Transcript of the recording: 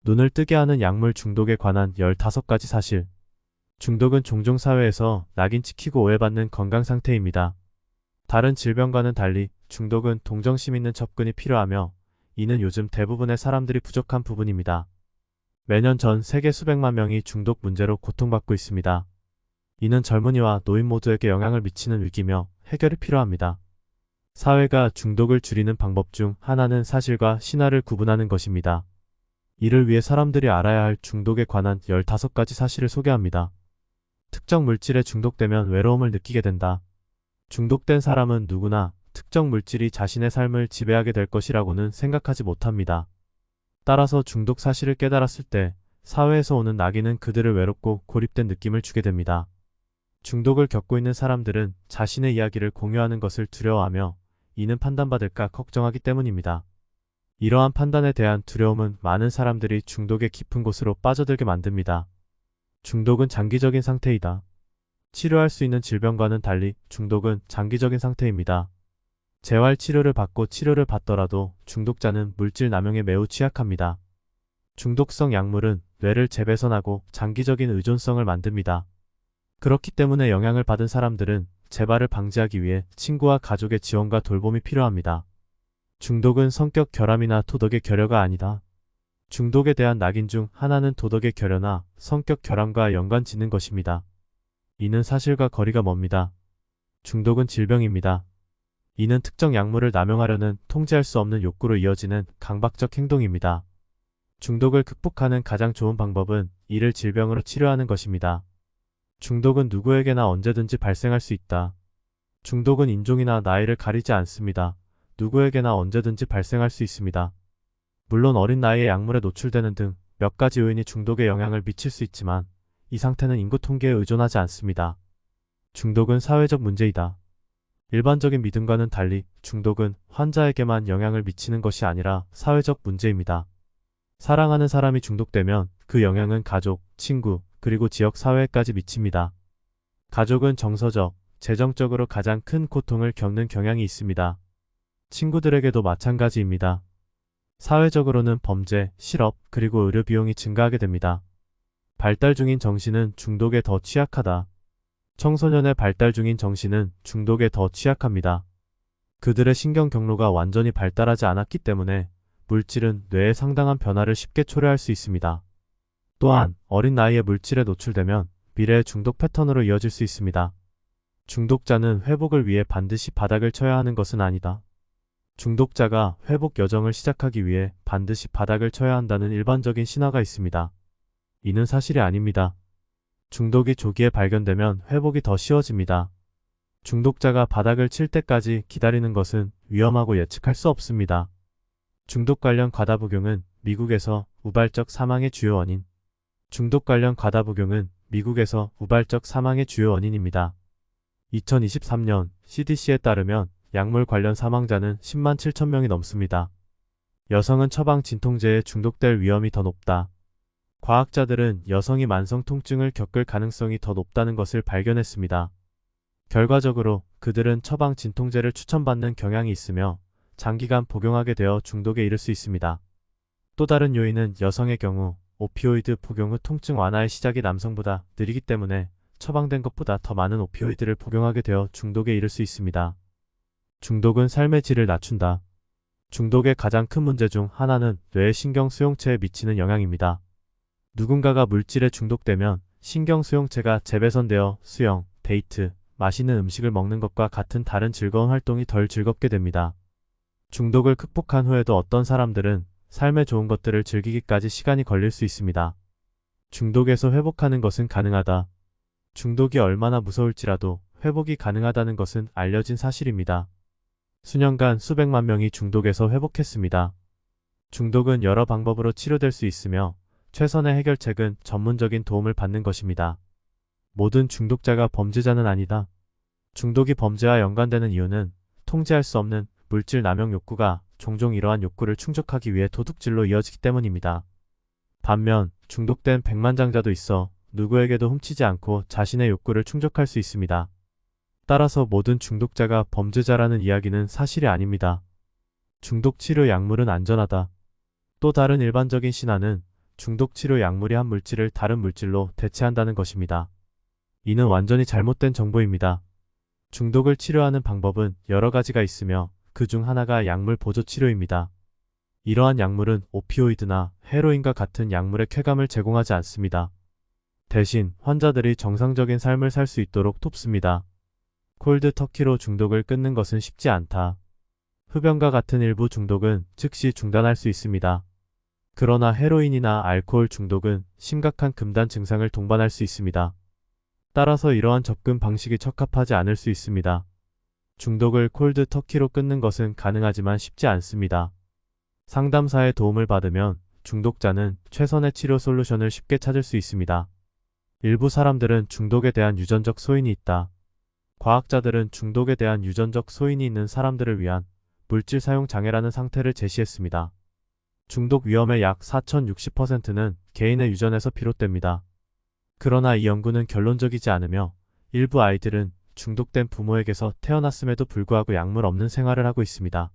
눈을 뜨게 하는 약물 중독에 관한 15가지 사실. 중독은 종종 사회에서 낙인 찍히고 오해받는 건강 상태입니다. 다른 질병과는 달리 중독은 동정심 있는 접근이 필요하며 이는 요즘 대부분의 사람들이 부족한 부분입니다. 매년 전 세계 수백만 명이 중독 문제로 고통받고 있습니다. 이는 젊은이와 노인 모두에게 영향을 미치는 위기며 해결이 필요합니다. 사회가 중독을 줄이는 방법 중 하나는 사실과 신화를 구분하는 것입니다. 이를 위해 사람들이 알아야 할 중독에 관한 15가지 사실을 소개합니다. 특정 물질에 중독되면 외로움을 느끼게 된다. 중독된 사람은 누구나 특정 물질이 자신의 삶을 지배하게 될 것이라고는 생각하지 못합니다. 따라서 중독 사실을 깨달았을 때 사회에서 오는 낙인은 그들을 외롭고 고립된 느낌을 주게 됩니다. 중독을 겪고 있는 사람들은 자신의 이야기를 공유하는 것을 두려워하며 이는 판단받을까 걱정하기 때문입니다. 이러한 판단에 대한 두려움은 많은 사람들이 중독의 깊은 곳으로 빠져들게 만듭니다. 중독은 장기적인 상태이다. 치료할 수 있는 질병과는 달리 중독은 장기적인 상태입니다. 재활 치료를 받고 치료를 받더라도 중독자는 물질 남용에 매우 취약합니다. 중독성 약물은 뇌를 재배선하고 장기적인 의존성을 만듭니다. 그렇기 때문에 영향을 받은 사람들은 재발을 방지하기 위해 친구와 가족의 지원과 돌봄이 필요합니다. 중독은 성격 결함이나 도덕의 결여가 아니다. 중독에 대한 낙인 중 하나는 도덕의 결여나 성격 결함과 연관 짓는 것입니다. 이는 사실과 거리가 멉니다. 중독은 질병입니다. 이는 특정 약물을 남용하려는 통제할 수 없는 욕구로 이어지는 강박적 행동입니다. 중독을 극복하는 가장 좋은 방법은 이를 질병으로 치료하는 것입니다. 중독은 누구에게나 언제든지 발생할 수 있다. 중독은 인종이나 나이를 가리지 않습니다. 누구에게나 언제든지 발생할 수 있습니다. 물론 어린 나이에 약물에 노출되는 등 몇 가지 요인이 중독에 영향을 미칠 수 있지만 이 상태는 인구 통계에 의존하지 않습니다. 중독은 사회적 문제이다. 일반적인 믿음과는 달리 중독은 환자에게만 영향을 미치는 것이 아니라 사회적 문제입니다. 사랑하는 사람이 중독되면 그 영향은 가족, 친구, 그리고 지역 사회에까지 미칩니다. 가족은 정서적, 재정적으로 가장 큰 고통을 겪는 경향이 있습니다. 친구들에게도 마찬가지입니다. 사회적으로는 범죄, 실업, 그리고 의료 비용이 증가하게 됩니다. 발달 중인 정신은 중독에 더 취약하다. 청소년의 발달 중인 정신은 중독에 더 취약합니다. 그들의 신경 경로가 완전히 발달하지 않았기 때문에 물질은 뇌에 상당한 변화를 쉽게 초래할 수 있습니다. 또한 어린 나이에 물질에 노출되면 미래의 중독 패턴으로 이어질 수 있습니다. 중독자는 회복을 위해 반드시 바닥을 쳐야 하는 것은 아니다. 중독자가 회복 여정을 시작하기 위해 반드시 바닥을 쳐야 한다는 일반적인 신화가 있습니다. 이는 사실이 아닙니다. 중독이 조기에 발견되면 회복이 더 쉬워집니다. 중독자가 바닥을 칠 때까지 기다리는 것은 위험하고 예측할 수 없습니다. 중독 관련 과다복용은 미국에서 우발적 사망의 주요 원인. 중독 관련 과다복용은 미국에서 우발적 사망의 주요 원인입니다. 2023년 CDC에 따르면 약물 관련 사망자는 10만 7천 명이 넘습니다. 여성은 처방 진통제에 중독될 위험이 더 높다. 과학자들은 여성이 만성 통증을 겪을 가능성이 더 높다는 것을 발견했습니다. 결과적으로 그들은 처방 진통제를 추천받는 경향이 있으며 장기간 복용하게 되어 중독에 이를 수 있습니다. 또 다른 요인은 여성의 경우 오피오이드 복용 후 통증 완화의 시작이 남성보다 느리기 때문에 처방된 것보다 더 많은 오피오이드를 복용하게 되어 중독에 이를 수 있습니다. 중독은 삶의 질을 낮춘다. 중독의 가장 큰 문제 중 하나는 뇌의 신경 수용체에 미치는 영향입니다. 누군가가 물질에 중독되면 신경 수용체가 재배선되어 수영, 데이트, 맛있는 음식을 먹는 것과 같은 다른 즐거운 활동이 덜 즐겁게 됩니다. 중독을 극복한 후에도 어떤 사람들은 삶의 좋은 것들을 즐기기까지 시간이 걸릴 수 있습니다. 중독에서 회복하는 것은 가능하다. 중독이 얼마나 무서울지라도 회복이 가능하다는 것은 알려진 사실입니다. 수년간 수백만 명이 중독에서 회복했습니다. 중독은 여러 방법으로 치료될 수 있으며 최선의 해결책은 전문적인 도움을 받는 것입니다. 모든 중독자가 범죄자는 아니다. 중독이 범죄와 연관되는 이유는 통제할 수 없는 물질 남용 욕구가 종종 이러한 욕구를 충족하기 위해 도둑질로 이어지기 때문입니다. 반면 중독된 백만장자도 있어 누구에게도 훔치지 않고 자신의 욕구를 충족할 수 있습니다. 따라서 모든 중독자가 범죄자라는 이야기는 사실이 아닙니다. 중독 치료 약물은 안전하다. 또 다른 일반적인 신화는 중독 치료 약물이 한 물질을 다른 물질로 대체한다는 것입니다. 이는 완전히 잘못된 정보입니다. 중독을 치료하는 방법은 여러 가지가 있으며 그 중 하나가 약물 보조 치료입니다. 이러한 약물은 오피오이드나 헤로인과 같은 약물의 쾌감을 제공하지 않습니다. 대신 환자들이 정상적인 삶을 살 수 있도록 돕습니다. 콜드 터키로 중독을 끊는 것은 쉽지 않다. 흡연과 같은 일부 중독은 즉시 중단할 수 있습니다. 그러나 헤로인이나 알코올 중독은 심각한 금단 증상을 동반할 수 있습니다. 따라서 이러한 접근 방식이 적합하지 않을 수 있습니다. 중독을 콜드 터키로 끊는 것은 가능하지만 쉽지 않습니다. 상담사의 도움을 받으면 중독자는 최선의 치료 솔루션을 쉽게 찾을 수 있습니다. 일부 사람들은 중독에 대한 유전적 소인이 있다. 과학자들은 중독에 대한 유전적 소인이 있는 사람들을 위한 물질 사용 장애라는 상태를 제시했습니다. 중독 위험의 약 4060%는 개인의 유전에서 비롯됩니다. 그러나 이 연구는 결론적이지 않으며 일부 아이들은 중독된 부모에게서 태어났음에도 불구하고 약물 없는 생활을 하고 있습니다.